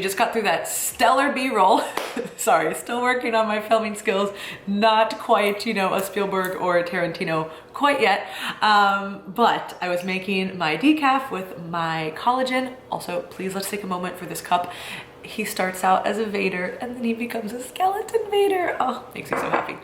just got through that stellar B-roll. Sorry, still working on my filming skills. Not quite, you know, a Spielberg or a Tarantino quite yet. But I was making my decaf with my collagen. Also, please let's take a moment for this cup. He starts out as a Vader and then he becomes a skeleton Vader. Oh, makes me so happy.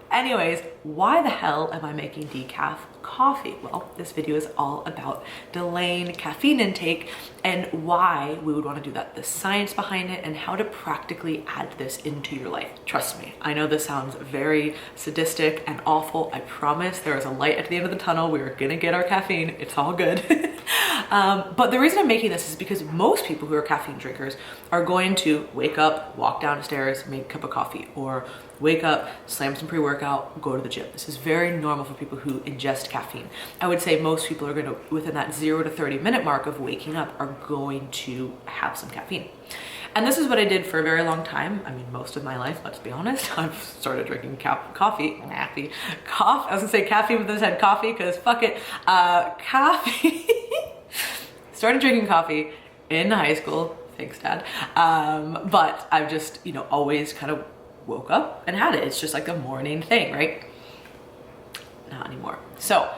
Anyways, why the hell am I making decaf coffee? Well, this video is all about delaying caffeine intake and why we would want to do that, the science behind it, and how to practically add this into your life. Trust me, I know this sounds very sadistic and awful. I promise there is a light at the end of the tunnel. We are gonna get our caffeine. It's all good. But the reason I'm making this is because most people who are caffeine drinkers are going to wake up, walk downstairs, make a cup of coffee, or wake up, slam some pre-workout, go to the gym. This is very normal for people who ingest caffeine. I would say most people are going to, within that 0 to 30 minute mark of waking up, are going to have some caffeine. And this is what I did for a very long time. I mean, most of my life, let's be honest. I've started drinking coffee. I was gonna say caffeine, but then said coffee because fuck it. Coffee. Started drinking coffee in high school. Thanks, Dad. But I've just, you know, always kind of woke up and had it. It's just like a morning thing, right? Not anymore. So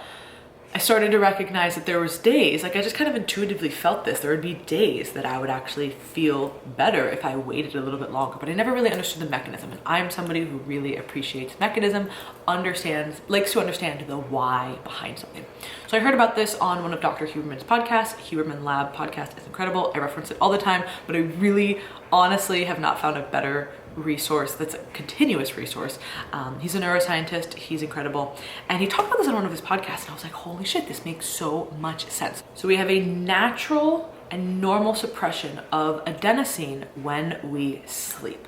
I started to recognize that there was days, like I just kind of intuitively felt this, there would be days that I would actually feel better if I waited a little bit longer, but I never really understood the mechanism. And I'm somebody who really appreciates mechanism, likes to understand the why behind something. So I heard about this on one of Dr. Huberman's podcasts. Huberman Lab podcast is incredible. I reference it all the time, but I really honestly have not found a better resource that's a continuous resource. He's a neuroscientist, he's incredible, and he talked about this on one of his podcasts and I was like, holy shit, this makes so much sense. So we have a natural and normal suppression of adenosine when we sleep.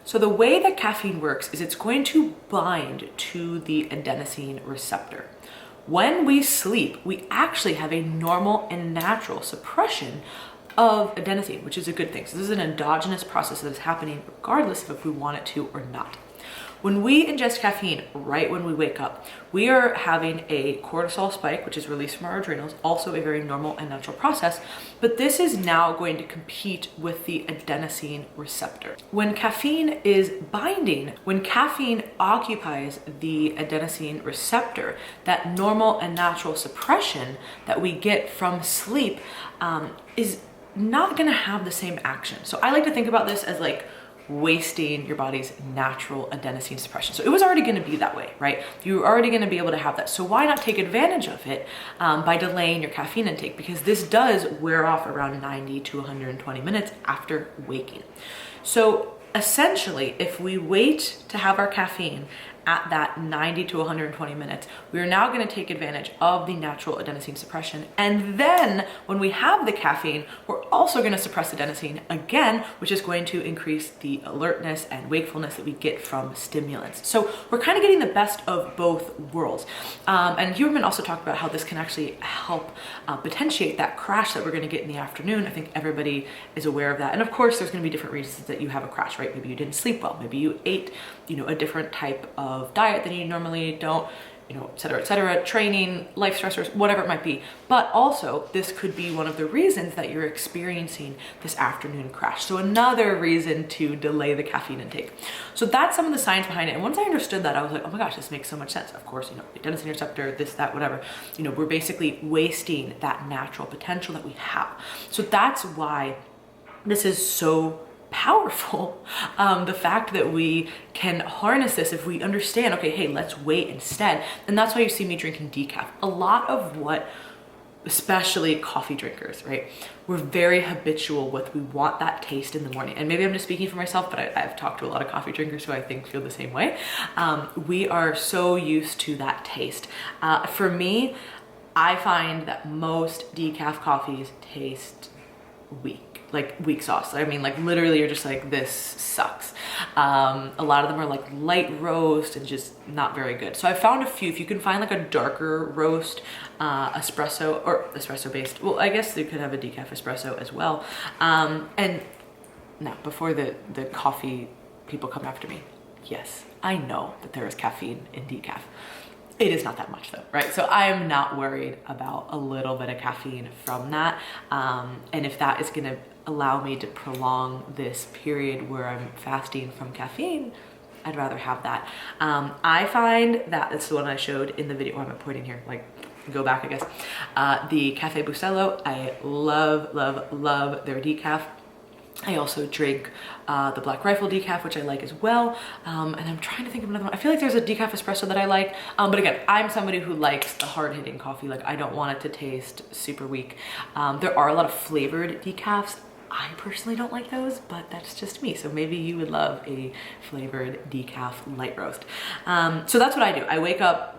So the way that caffeine works is it's going to bind to the adenosine receptor. When we sleep, we actually have a normal and natural suppression of adenosine, which is a good thing. So this is an endogenous process that is happening regardless of if we want it to or not. When we ingest caffeine right when we wake up, we are having a cortisol spike, which is released from our adrenals, also a very normal and natural process, but this is now going to compete with the adenosine receptor. When caffeine is binding, when caffeine occupies the adenosine receptor, that normal and natural suppression that we get from sleep is not gonna have the same action. So I like to think about this as like wasting your body's natural adenosine suppression. So it was already gonna be that way, right? You're already gonna be able to have that. So why not take advantage of it by delaying your caffeine intake? Because this does wear off around 90 to 120 minutes after waking. So essentially, if we wait to have our caffeine at that 90 to 120 minutes, we are now going to take advantage of the natural adenosine suppression. And then when we have the caffeine, we're also going to suppress adenosine again, which is going to increase the alertness and wakefulness that we get from stimulants. So we're kind of getting the best of both worlds. And Huberman also talked about how this can actually help potentiate that crash that we're going to get in the afternoon. I think everybody is aware of that. And of course, there's going to be different reasons that you have a crash, right? Maybe you didn't sleep well. Maybe you ate, you know, a different type of diet than you normally don't, you know, et cetera, training, life stressors, whatever it might be. But also this could be one of the reasons that you're experiencing this afternoon crash. So another reason to delay the caffeine intake. So that's some of the science behind it. And once I understood that, I was like, oh my gosh, this makes so much sense. Of course, you know, adenosine receptor, this, that, whatever, you know, we're basically wasting that natural potential that we have. So that's why this is so powerful. The fact that we can harness this if we understand, okay, hey, let's wait instead. And that's why you see me drinking decaf. A lot of what, especially coffee drinkers, right? We're very habitual with, we want that taste in the morning. And maybe I'm just speaking for myself, but I've talked to a lot of coffee drinkers who I think feel the same way. We are so used to that taste. For me, I find that most decaf coffees taste weak. Like weak sauce. I mean, like literally you're just like, this sucks. A lot of them are like light roast and just not very good. So I found a few. If you can find like a darker roast, espresso or espresso based, well, I guess you could have a decaf espresso as well. And now before the coffee people come after me, yes, I know that there is caffeine in decaf. It is not that much though, right? So I am not worried about a little bit of caffeine from that. And if that is gonna allow me to prolong this period where I'm fasting from caffeine, I'd rather have that. I find that, it's the one I showed in the video, I'm pointing here, like go back I guess. The Cafe Bustelo, I love, love, love their decaf. I also drink the Black Rifle decaf, which I like as well. And I'm trying to think of another one. I feel like there's a decaf espresso that I like. But again, I'm somebody who likes the hard hitting coffee. Like I don't want it to taste super weak. There are a lot of flavored decafs. I personally don't like those, but that's just me. So maybe you would love a flavored decaf light roast. So that's what I do. I wake up,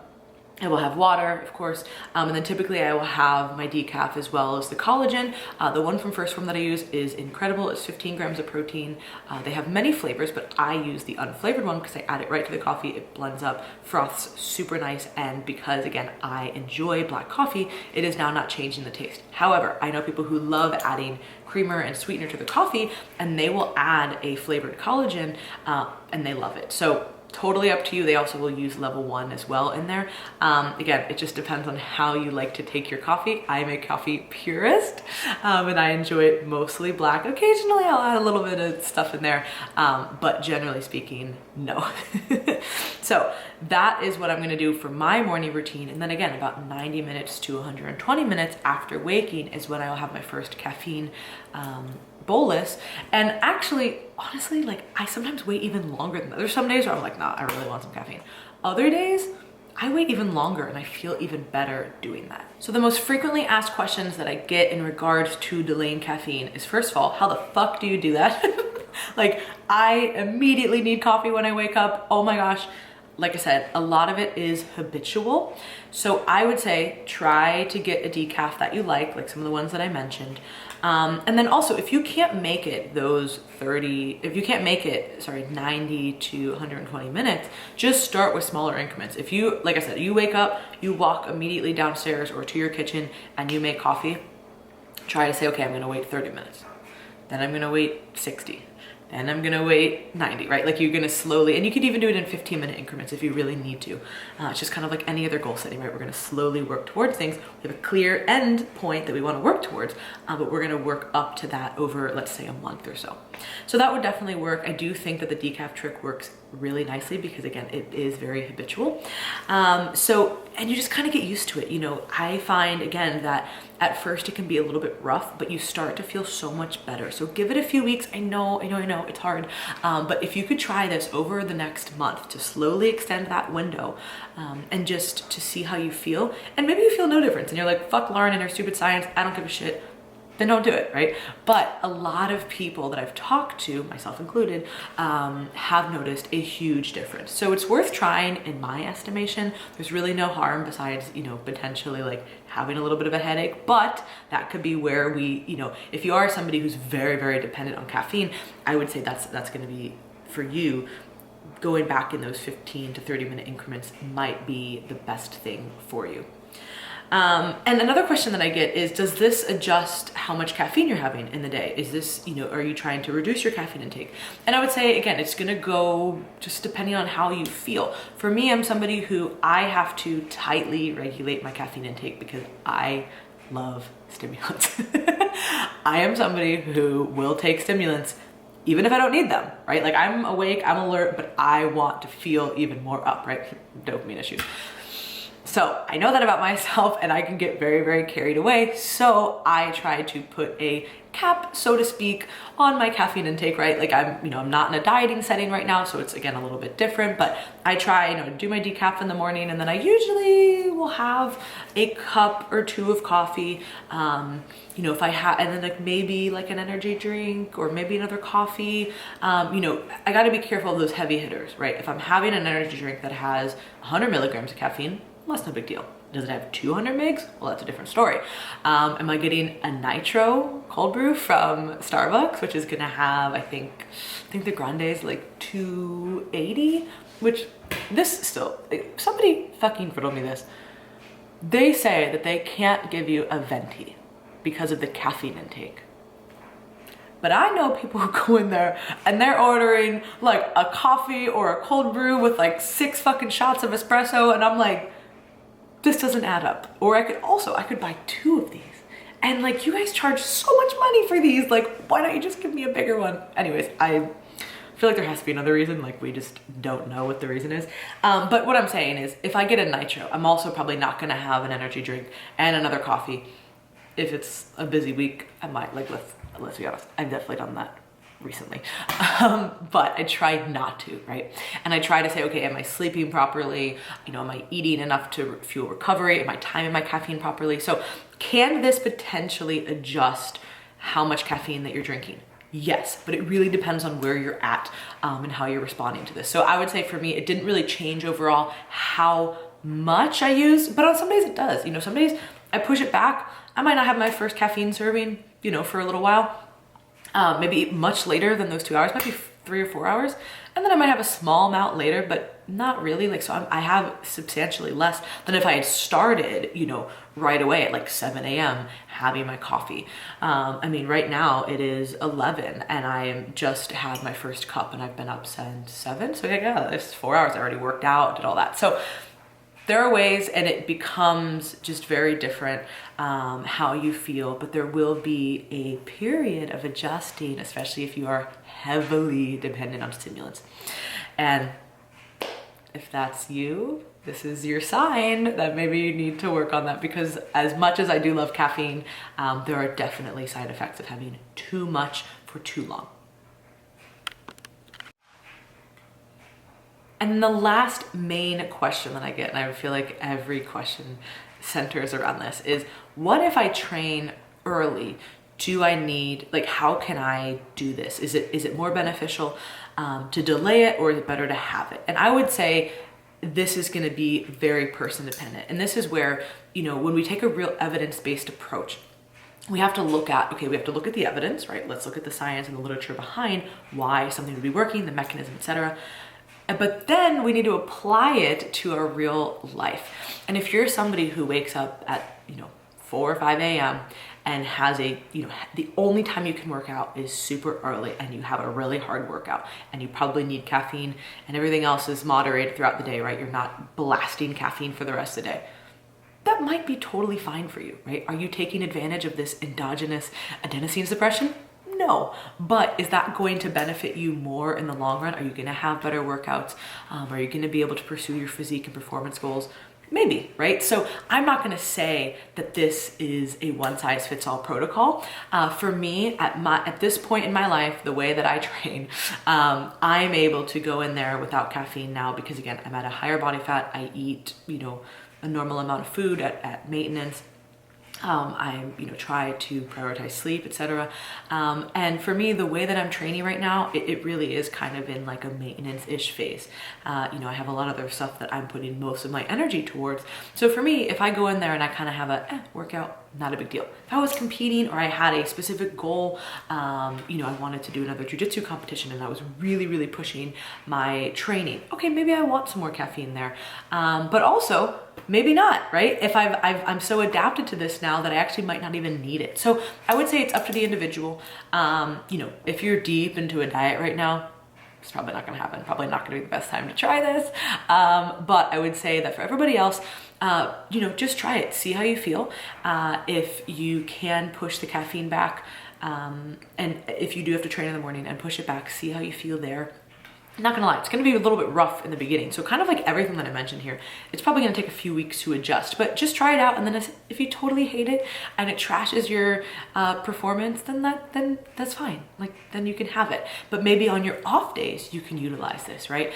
I will have water, of course, and then typically I will have my decaf as well as the collagen. The one from First Form that I use is incredible. It's 15 grams of protein. They have many flavors, but I use the unflavored one because I add it right to the coffee. It blends up, froths super nice, and because again, I enjoy black coffee, it is now not changing the taste. However, I know people who love adding creamer and sweetener to the coffee, and they will add a flavored collagen, and they love it. So totally up to you. They also will use level 1 as well in there. Again, it just depends on how you like to take your coffee. I'm a coffee purist, and I enjoy it mostly black. Occasionally I'll add a little bit of stuff in there, but generally speaking, no. So that is what I'm gonna do for my morning routine. And then again, about 90 minutes to 120 minutes after waking is when I will have my first caffeine bolus. And actually, honestly, like I sometimes wait even longer than that. There's some days where I'm like, nah, I really want some caffeine. Other days, I wait even longer and I feel even better doing that. So the most frequently asked questions that I get in regards to delaying caffeine is, first of all, how the fuck do you do that? Like I immediately need coffee when I wake up. Oh my gosh. Like I said, a lot of it is habitual. So I would say try to get a decaf that you like some of the ones that I mentioned. And then also, if you can't make it 90 to 120 minutes, just start with smaller increments. If you, like I said, you wake up, you walk immediately downstairs or to your kitchen and you make coffee, try to say, okay, I'm gonna wait 30 minutes. Then I'm gonna wait 60. And I'm gonna wait 90, right? Like you're gonna slowly, and you could even do it in 15-minute increments if you really need to. It's just kind of like any other goal setting, right? We're gonna slowly work towards things. We have a clear end point that we wanna work towards, but we're gonna work up to that over, let's say, a month or so. So that would definitely work. I do think that the decaf trick works really nicely because again, it is very habitual. And you just kind of get used to it. You know, I find again that at first it can be a little bit rough, but you start to feel so much better. So give it a few weeks. I know, it's hard. But if you could try this over the next month to slowly extend that window and just to see how you feel, and maybe you feel no difference and you're like, fuck Lauren and her stupid science, I don't give a shit, then don't do it, right? But a lot of people that I've talked to, myself included, have noticed a huge difference. So it's worth trying in my estimation. There's really no harm besides, potentially like having a little bit of a headache, but that could be where we, if you are somebody who's very, very dependent on caffeine, I would say that's gonna be, for you, going back in those 15 to 30-minute increments might be the best thing for you. And another question that I get is, does this adjust how much caffeine you're having in the day? Is this, are you trying to reduce your caffeine intake? And I would say, again, it's gonna go just depending on how you feel. For me, I'm somebody who I have to tightly regulate my caffeine intake because I love stimulants. I am somebody who will take stimulants even if I don't need them, right? Like I'm awake, I'm alert, but I want to feel even more up, right? Dopamine issues. So I know that about myself and I can get very, very carried away. So I try to put a cap, so to speak, on my caffeine intake, right? Like I'm not in a dieting setting right now. So it's again, a little bit different, but I try, to do my decaf in the morning and then I usually will have a cup or two of coffee. If I have, and then like maybe like an energy drink or maybe another coffee. I gotta be careful of those heavy hitters, right? If I'm having an energy drink that has 100 milligrams of caffeine, well, that's no big deal. Does it have 200 mgs? Well, that's a different story. Am I getting a nitro cold brew from Starbucks, which is gonna have, I think the grande is like 280, which this still, somebody fucking riddled me this. They say that they can't give you a venti because of the caffeine intake. But I know people who go in there and they're ordering like a coffee or a cold brew with like 6 fucking shots of espresso, and I'm like, this doesn't add up. Or I could buy 2 of these. And like, you guys charge so much money for these. Like, why don't you just give me a bigger one? Anyways, I feel like there has to be another reason. Like, we just don't know what the reason is. But what I'm saying is, if I get a nitro, I'm also probably not gonna have an energy drink and another coffee. If it's a busy week, I might, like, let's be honest, I've definitely done that recently. But I try not to, right? And I try to say, okay, am I sleeping properly? You know, am I eating enough to fuel recovery? Am I timing my caffeine properly? So can this potentially adjust how much caffeine that you're drinking? Yes, but it really depends on where you're at and how you're responding to this. So I would say for me, it didn't really change overall how much I use, but on some days it does. You know, some days I push it back. I might not have my first caffeine serving, you know, for a little while. Maybe much later than those 2 hours, might be 3 or 4 hours. And then I might have a small amount later, but not really. Like, so I have substantially less than if I had started, you know, right away at like 7 a.m. having my coffee. I mean, right now it is 11 and I just had my first cup and I've been up since 7. So yeah, it's 4 hours. I already worked out, did all that. So there are ways, and it becomes just very different how you feel, but there will be a period of adjusting, especially if you are heavily dependent on stimulants. And if that's you, this is your sign that maybe you need to work on that, because as much as I do love caffeine, there are definitely side effects of having too much for too long. And the last main question that I get, and I feel like every question centers around this, is what if I train early? Do I need, like, how can I do this? Is it more beneficial to delay it, or is it better to have it? And I would say this is gonna be very person dependent. And this is where, you know, when we take a real evidence-based approach, we have to look at, okay, we have to look at the evidence, right? Let's look at the science and the literature behind why something would be working, the mechanism, etc. But then we need to apply it to our real life. And if you're somebody who wakes up at, you know, 4 or 5 a.m. and has a, you know, the only time you can work out is super early and you have a really hard workout and you probably need caffeine and everything else is moderated throughout the day, right? You're not blasting caffeine for the rest of the day. That might be totally fine for you, right? Are you taking advantage of this endogenous adenosine suppression? No, but is that going to benefit you more in the long run? Are you gonna have better workouts? Are you gonna be able to pursue your physique and performance goals? Maybe, right? So I'm not gonna say that this is a one-size-fits-all protocol. For me, at this point in my life, the way that I train, I'm able to go in there without caffeine now because, again, I'm at a higher body fat. I eat, you know, a normal amount of food at maintenance. I, you know, try to prioritize sleep, etc. And for me, the way that I'm training right now, it really is kind of in like a maintenance-ish phase. You know, I have a lot of other stuff that I'm putting most of my energy towards. So for me, if I go in there and I kind of have a workout, not a big deal. If I was competing or I had a specific goal, you know, I wanted to do another jiu-jitsu competition and I was really, really pushing my training. Okay, maybe I want some more caffeine there. But also, maybe not, right? If I'm so adapted to this now that I actually might not even need it. So I would say it's up to the individual. You know, if you're deep into a diet right now, it's probably not gonna happen. Probably not gonna be the best time to try this. But I would say that for everybody else, you know, just try it, see how you feel. If you can push the caffeine back, and if you do have to train in the morning and push it back, see how you feel there. Not gonna lie, it's gonna be a little bit rough in the beginning. So kind of like everything that I mentioned here, it's probably gonna take a few weeks to adjust, but just try it out. And then if you totally hate it and it trashes your performance, then that's fine. Like, then you can have it. But maybe on your off days, you can utilize this, right?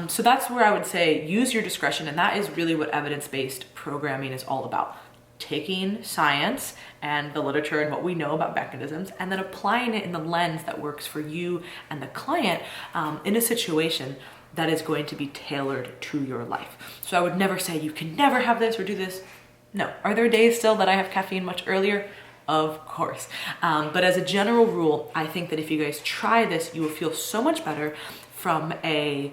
So that's where I would say use your discretion. And that is really what evidence-based programming is all about. Taking science and the literature and what we know about mechanisms and then applying it in the lens that works for you and the client in a situation that is going to be tailored to your life. So I would never say you can never have this or do this. No. Are there days still that I have caffeine much earlier? Of course. But as a general rule, I think that if you guys try this, you will feel so much better from a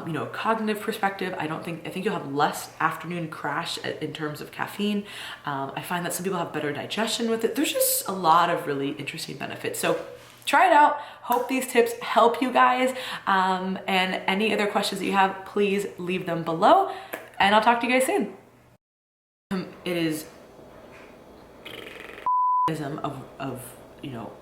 you know, cognitive perspective. I think you'll have less afternoon crash in terms of caffeine. I find that some people have better digestion with it. There's just a lot of really interesting benefits. So try it out. Hope these tips help you guys. And any other questions that you have, please leave them below. And I'll talk to you guys soon. it is of you know,